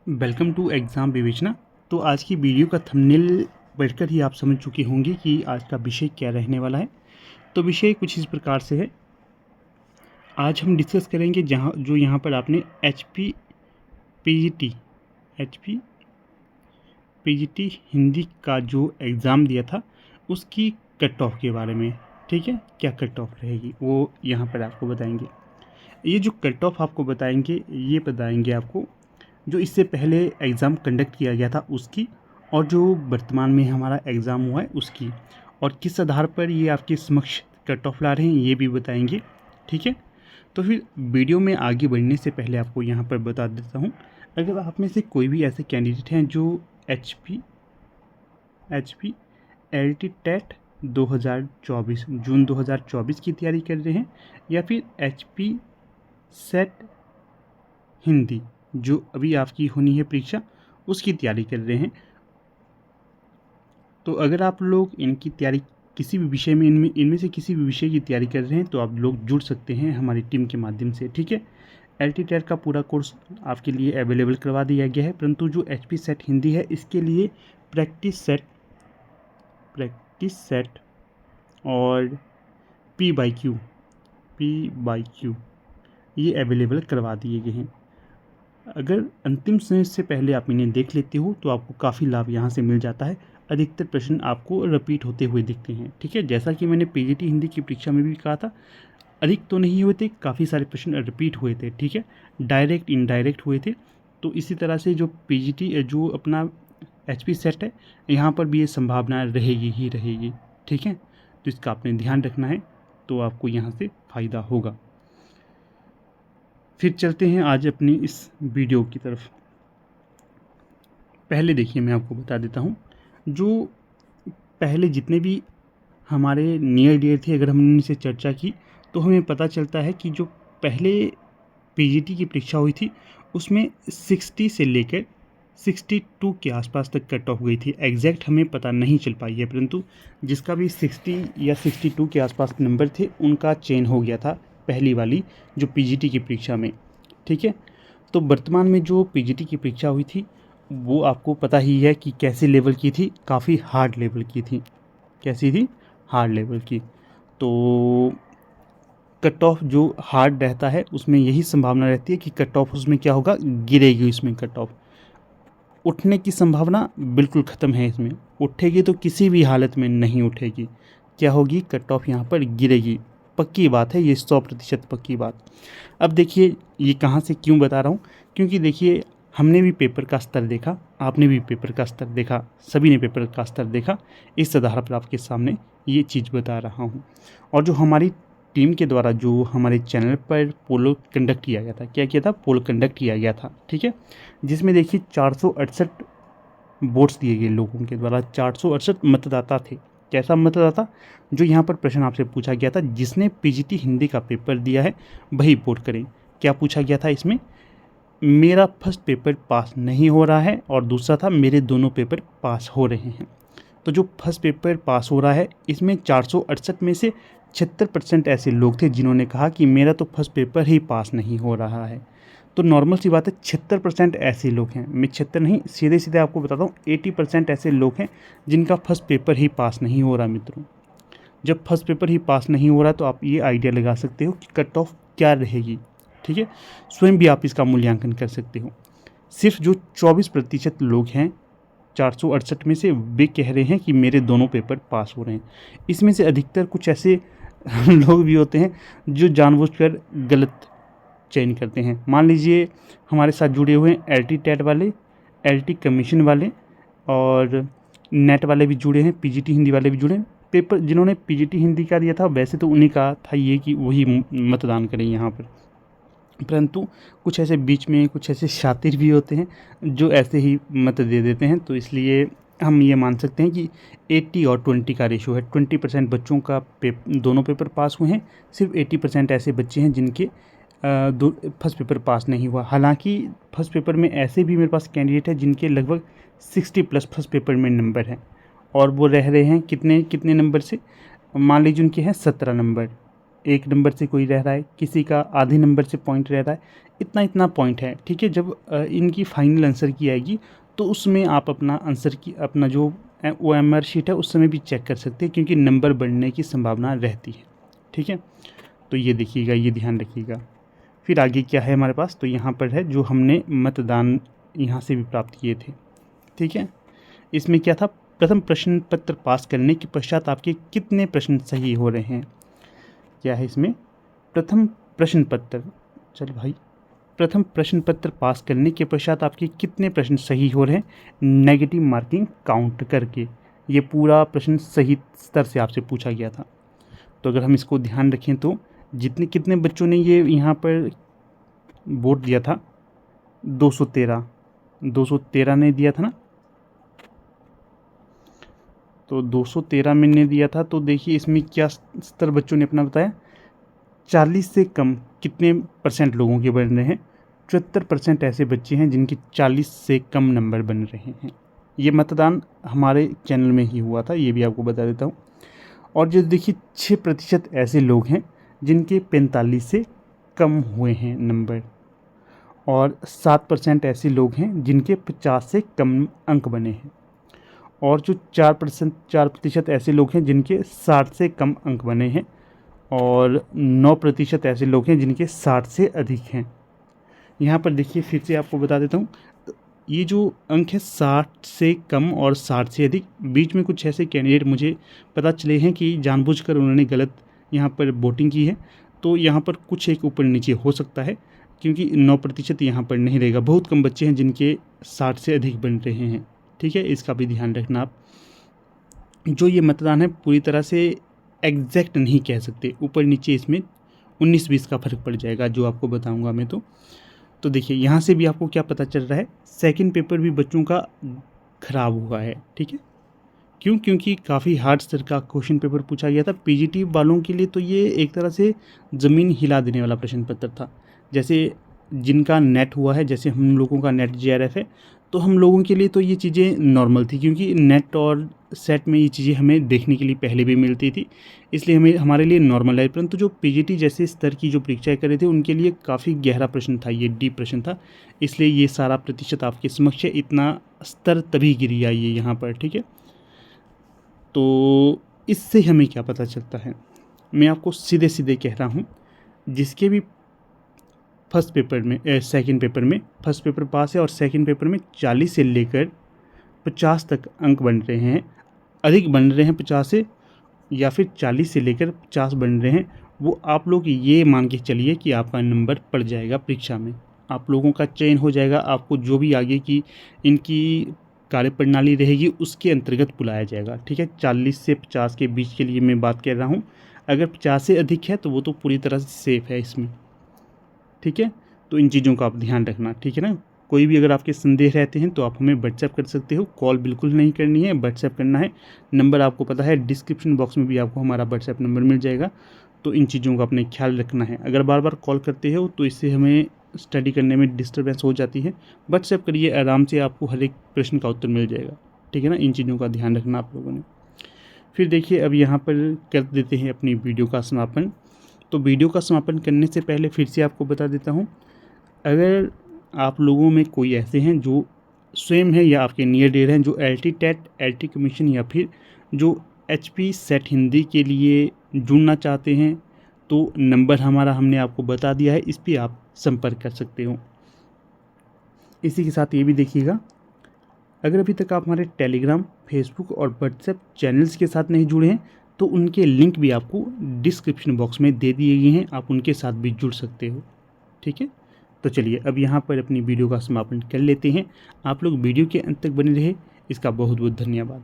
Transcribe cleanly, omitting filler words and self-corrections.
Welcome to exam विवेचना। तो आज की वीडियो का थंबनेल पढ़कर ही आप समझ चुके होंगे कि आज का विषय क्या रहने वाला है। तो विषय कुछ इस प्रकार से है। आज हम डिस्कस करेंगे यहाँ पर आपने एच पी हिंदी का जो एग्ज़ाम दिया था उसकी कट ऑफ के बारे में। ठीक है, क्या कट ऑफ रहेगी वो यहाँ पर आपको बताएंगे। ये जो कट ऑफ आपको बताएंगे ये बताएंगे आपको जो इससे पहले एग्ज़ाम कंडक्ट किया गया था उसकी, और जो वर्तमान में हमारा एग्ज़ाम हुआ है उसकी, और किस आधार पर ये आपके समक्ष कट ऑफ ला रहे हैं ये भी बताएंगे। ठीक है, तो फिर वीडियो में आगे बढ़ने से पहले आपको यहाँ पर बता देता हूँ, अगर आप में से कोई भी ऐसे कैंडिडेट हैं जो H P L T TET 2024 June 2024 की तैयारी कर रहे हैं, या फिर एच पी सेट हिंदी जो अभी आपकी होनी है परीक्षा उसकी तैयारी कर रहे हैं, तो अगर आप लोग इनकी तैयारी किसी भी विषय में इनमें से किसी भी विषय की तैयारी कर रहे हैं तो आप लोग जुड़ सकते हैं हमारी टीम के माध्यम से। ठीक है, LT-TET का पूरा कोर्स आपके लिए अवेलेबल करवा दिया गया है, परंतु जो HP सेट हिंदी है इसके लिए प्रैक्टिस सेट और P/Q ये अवेलेबल करवा दिए गए हैं। अगर अंतिम समय से पहले आप इन्हें देख लेते हो तो आपको काफ़ी लाभ यहाँ से मिल जाता है। अधिकतर प्रश्न आपको रिपीट होते हुए दिखते हैं। ठीक है, जैसा कि मैंने PGT हिंदी की परीक्षा में भी कहा था, अधिक तो नहीं हुए थे, काफ़ी सारे प्रश्न रिपीट हुए थे। ठीक है, डायरेक्ट इनडायरेक्ट हुए थे। तो इसी तरह से जो PGT जो अपना HP सेट है यहाँ पर भी ये संभावना रहेगी ही रहेगी। ठीक है, तो इसका आपने ध्यान रखना है, तो आपको यहाँ से फ़ायदा होगा। फिर चलते हैं आज अपनी इस वीडियो की तरफ। पहले देखिए मैं आपको बता देता हूँ, जो पहले जितने भी हमारे नियर डियर थे, अगर हमने इनसे चर्चा की तो हमें पता चलता है कि जो पहले PGT की परीक्षा हुई थी उसमें 60 से लेकर 62 के आसपास तक कट ऑफ गई थी। एग्जैक्ट हमें पता नहीं चल पाई है, परंतु जिसका भी 60 या 62 के आसपास नंबर थे उनका चयन हो गया था पहली वाली जो PGT की परीक्षा में। ठीक है, तो वर्तमान में जो PGT की परीक्षा हुई थी वो आपको पता ही है कि कैसे लेवल की थी, काफ़ी हार्ड लेवल की थी। कैसी थी? हार्ड लेवल की। तो कट ऑफ जो हार्ड रहता है उसमें यही संभावना रहती है कि कट ऑफ उसमें क्या होगा, गिरेगी। इसमें कट ऑफ उठने की संभावना बिल्कुल ख़त्म है। इसमें उठेगी तो किसी भी हालत में नहीं उठेगी। क्या होगी? कट ऑफ यहाँ पर गिरेगी। पक्की बात है, ये 100% पक्की बात। अब देखिए ये कहाँ से क्यों बता रहा हूँ, क्योंकि देखिए हमने भी पेपर का स्तर देखा, आपने भी पेपर का स्तर देखा, सभी ने पेपर का स्तर देखा। इस आधार पर आपके सामने ये चीज़ बता रहा हूँ। और जो हमारी टीम के द्वारा जो हमारे चैनल पर पोल कंडक्ट किया गया था, क्या किया था? पोल कंडक्ट किया गया था। ठीक है, जिसमें देखिए 468 वोट्स दिए गए लोगों के द्वारा। 468 मतदाता थे। कैसा मतदाता? जो यहाँ पर प्रश्न आपसे पूछा गया था, जिसने PGT हिंदी का पेपर दिया है वही वोट करें। क्या पूछा गया था इसमें? मेरा फर्स्ट पेपर पास नहीं हो रहा है, और दूसरा था मेरे दोनों पेपर पास हो रहे हैं। तो जो फर्स्ट पेपर पास हो रहा है इसमें 468 में से 76% ऐसे लोग थे जिन्होंने कहा कि मेरा तो फर्स्ट पेपर ही पास नहीं हो रहा है। तो नॉर्मल सी बात है, 76% ऐसे लोग हैं। मैं 76 नहीं, सीधे सीधे आपको बताता हूँ, 80% ऐसे लोग हैं जिनका फर्स्ट पेपर ही पास नहीं हो रहा। मित्रों, जब फर्स्ट पेपर ही पास नहीं हो रहा तो आप ये आइडिया लगा सकते हो कि कट ऑफ क्या रहेगी। ठीक है, स्वयं भी आप इसका मूल्यांकन कर सकते हो। सिर्फ जो 24% लोग हैं 468 में से, वे कह रहे हैं कि मेरे दोनों पेपर पास हो रहे हैं। इसमें से अधिकतर कुछ ऐसे लोग भी होते हैं जो जानबूझकर गलत चयन करते हैं। मान लीजिए हमारे साथ जुड़े हुए हैं LT-TET वाले, LT कमीशन वाले, और नेट वाले भी जुड़े हैं, PGT हिंदी वाले भी जुड़े हैं। पेपर जिन्होंने PGT हिंदी का दिया था वैसे तो उन्हीं का था ये कि वही मतदान करें यहाँ पर, परंतु कुछ ऐसे बीच में कुछ ऐसे शातिर भी होते हैं जो ऐसे ही मत दे देते हैं। तो इसलिए हम ये मान सकते हैं कि 80 और 20 का रेशो है। 20% बच्चों का दोनों पेपर पास हुए हैं, सिर्फ 80% ऐसे बच्चे हैं जिनके फर्स्ट पेपर पास नहीं हुआ। हालांकि फर्स्ट पेपर में ऐसे भी मेरे पास कैंडिडेट है जिनके लगभग 60+ फर्स्ट पेपर में नंबर हैं, और वो रह रहे हैं कितने नंबर से? मान लीजिए उनके हैं 17 नंबर। 1 नंबर से कोई रह रहा है, किसी का आधे नंबर से पॉइंट रह रहा है, इतना इतना पॉइंट है, ठीक है। जब इनकी फाइनल आंसर की आएगी तो उसमें आप अपना आंसर की अपना जो OMR शीट है उस समय भी चेक कर सकते हैं, क्योंकि नंबर बढ़ने की संभावना रहती है, ठीक है। तो ये देखिएगा, ये ध्यान रखिएगा। फिर आगे क्या है हमारे पास, तो यहाँ पर है जो हमने मतदान यहाँ से भी प्राप्त किए थे, ठीक है। इसमें क्या था, प्रथम प्रश्न पत्र पास करने के पश्चात आपके कितने प्रश्न सही हो रहे हैं। क्या है इसमें, प्रथम प्रश्न पत्र, चल भाई, प्रथम प्रश्न पत्र पास करने के पश्चात आपके कितने प्रश्न सही हो रहे हैं, नेगेटिव मार्किंग काउंट करके। ये पूरा प्रश्न सही स्तर से आपसे पूछा गया था। तो अगर हम इसको ध्यान रखें तो कितने बच्चों ने ये यहाँ पर वोट दिया था, 213 ने दिया था ना, तो 213 में ने दिया था। तो देखिए इसमें क्या स्तर बच्चों ने अपना बताया, 40 से कम कितने % लोगों के बन रहे हैं, 74% ऐसे बच्चे हैं जिनके 40 से कम नंबर बन रहे हैं। ये मतदान हमारे चैनल में ही हुआ था, ये भी आपको बता देता हूँ। और जो देखिए 6% ऐसे लोग हैं जिनके 45 से कम हुए हैं नंबर, और 7% ऐसे लोग हैं जिनके 50 से कम अंक बने हैं, और जो 4% ऐसे लोग हैं जिनके 60 से कम अंक बने हैं, और 9% ऐसे लोग हैं जिनके 60 से अधिक हैं। यहाँ पर देखिए फिर से आपको बता देता हूँ, ये जो अंक है 60 से कम और 60 से अधिक, बीच में कुछ ऐसे कैंडिडेट मुझे पता चले हैं कि जानबूझकर उन्होंने गलत यहाँ पर वोटिंग की है। तो यहाँ पर कुछ एक ऊपर नीचे हो सकता है, क्योंकि 9% यहाँ पर नहीं रहेगा। बहुत कम बच्चे हैं जिनके 60 से अधिक बन रहे हैं, ठीक है। इसका भी ध्यान रखना आप। जो ये मतदान है पूरी तरह से एग्जैक्ट नहीं कह सकते, ऊपर नीचे इसमें 19-20 का फ़र्क पड़ जाएगा, जो आपको बताऊंगा मैं। तो देखिए यहाँ से भी आपको क्या पता चल रहा है, सेकंड पेपर भी बच्चों का ख़राब हुआ है, ठीक है। क्यों, क्योंकि काफ़ी हार्ड स्तर का क्वेश्चन पेपर पूछा गया था। पीजीटी वालों के लिए तो ये एक तरह से ज़मीन हिला देने वाला प्रश्न पत्र था। जैसे जिनका नेट हुआ है, जैसे हम लोगों का नेट JRF है, तो हम लोगों के लिए तो ये चीज़ें नॉर्मल थी, क्योंकि नेट और सेट में ये चीज़ें हमें देखने के लिए पहले भी मिलती थी, इसलिए हमारे लिए नॉर्मल है। परंतु जो पीजीटी जैसे स्तर की जो परीक्षाएँ कर रहे थे उनके लिए काफ़ी गहरा प्रश्न था, ये डीप प्रश्न था, इसलिए ये सारा प्रतिशत आपके समक्ष है। इतना स्तर तभी गिरी आई है यहाँ पर, ठीक है। तो इससे हमें क्या पता चलता है, मैं आपको सीधे सीधे कह रहा हूँ, जिसके भी फर्स्ट पेपर में सेकंड पेपर में फर्स्ट पेपर पास है और सेकंड पेपर में 40 से लेकर 50 तक अंक बन रहे हैं, अधिक बन रहे हैं 50 से, या फिर 40 से लेकर 50 बन रहे हैं, वो आप लोग ये मान के चलिए कि आपका नंबर पड़ जाएगा परीक्षा में, आप लोगों का चयन हो जाएगा। आपको जो भी आगे की इनकी कार्यप्रणाली रहेगी उसके अंतर्गत बुलाया जाएगा, ठीक है। 40 से 50 के बीच के लिए मैं बात कर रहा हूँ। अगर 50 से अधिक है तो वो तो पूरी तरह से सेफ़ है इसमें, ठीक है। तो इन चीज़ों का आप ध्यान रखना, ठीक है ना। कोई भी अगर आपके संदेह रहते हैं तो आप हमें व्हाट्सएप कर सकते हो, कॉल बिल्कुल नहीं करनी है, व्हाट्सएप करना है। नंबर आपको पता है, डिस्क्रिप्शन बॉक्स में भी आपको हमारा व्हाट्सएप नंबर मिल जाएगा। तो इन चीज़ों का अपने ख्याल रखना है। अगर बार बार कॉल करते हो तो इससे हमें स्टडी करने में डिस्टर्बेंस हो जाती है। व्हाट्सएप करिए, आराम से आपको हर एक प्रश्न का उत्तर मिल जाएगा, ठीक है ना। इन चीज़ों का ध्यान रखना आप लोगों ने। फिर देखिए अब यहाँ पर कर देते हैं अपनी वीडियो का समापन। तो वीडियो का समापन करने से पहले फिर से आपको बता देता हूँ, अगर आप लोगों में कोई ऐसे हैं जो स्वयं है या आपके नियर डियर हैं जो LT टेट, LT कमीशन या फिर जो HP सेट हिंदी के लिए जुड़ना चाहते हैं, तो नंबर हमारा हमने आपको बता दिया है, इस पर आप संपर्क कर सकते हो। इसी के साथ ये भी देखिएगा, अगर अभी तक आप हमारे टेलीग्राम, फेसबुक और व्हाट्सएप चैनल्स के साथ नहीं जुड़े हैं तो उनके लिंक भी आपको डिस्क्रिप्शन बॉक्स में दे दिए गए हैं, आप उनके साथ भी जुड़ सकते हो, ठीक है। तो चलिए अब यहाँ पर अपनी वीडियो का समापन कर लेते हैं। आप लोग वीडियो के अंत तक बने रहे, इसका बहुत बहुत धन्यवाद।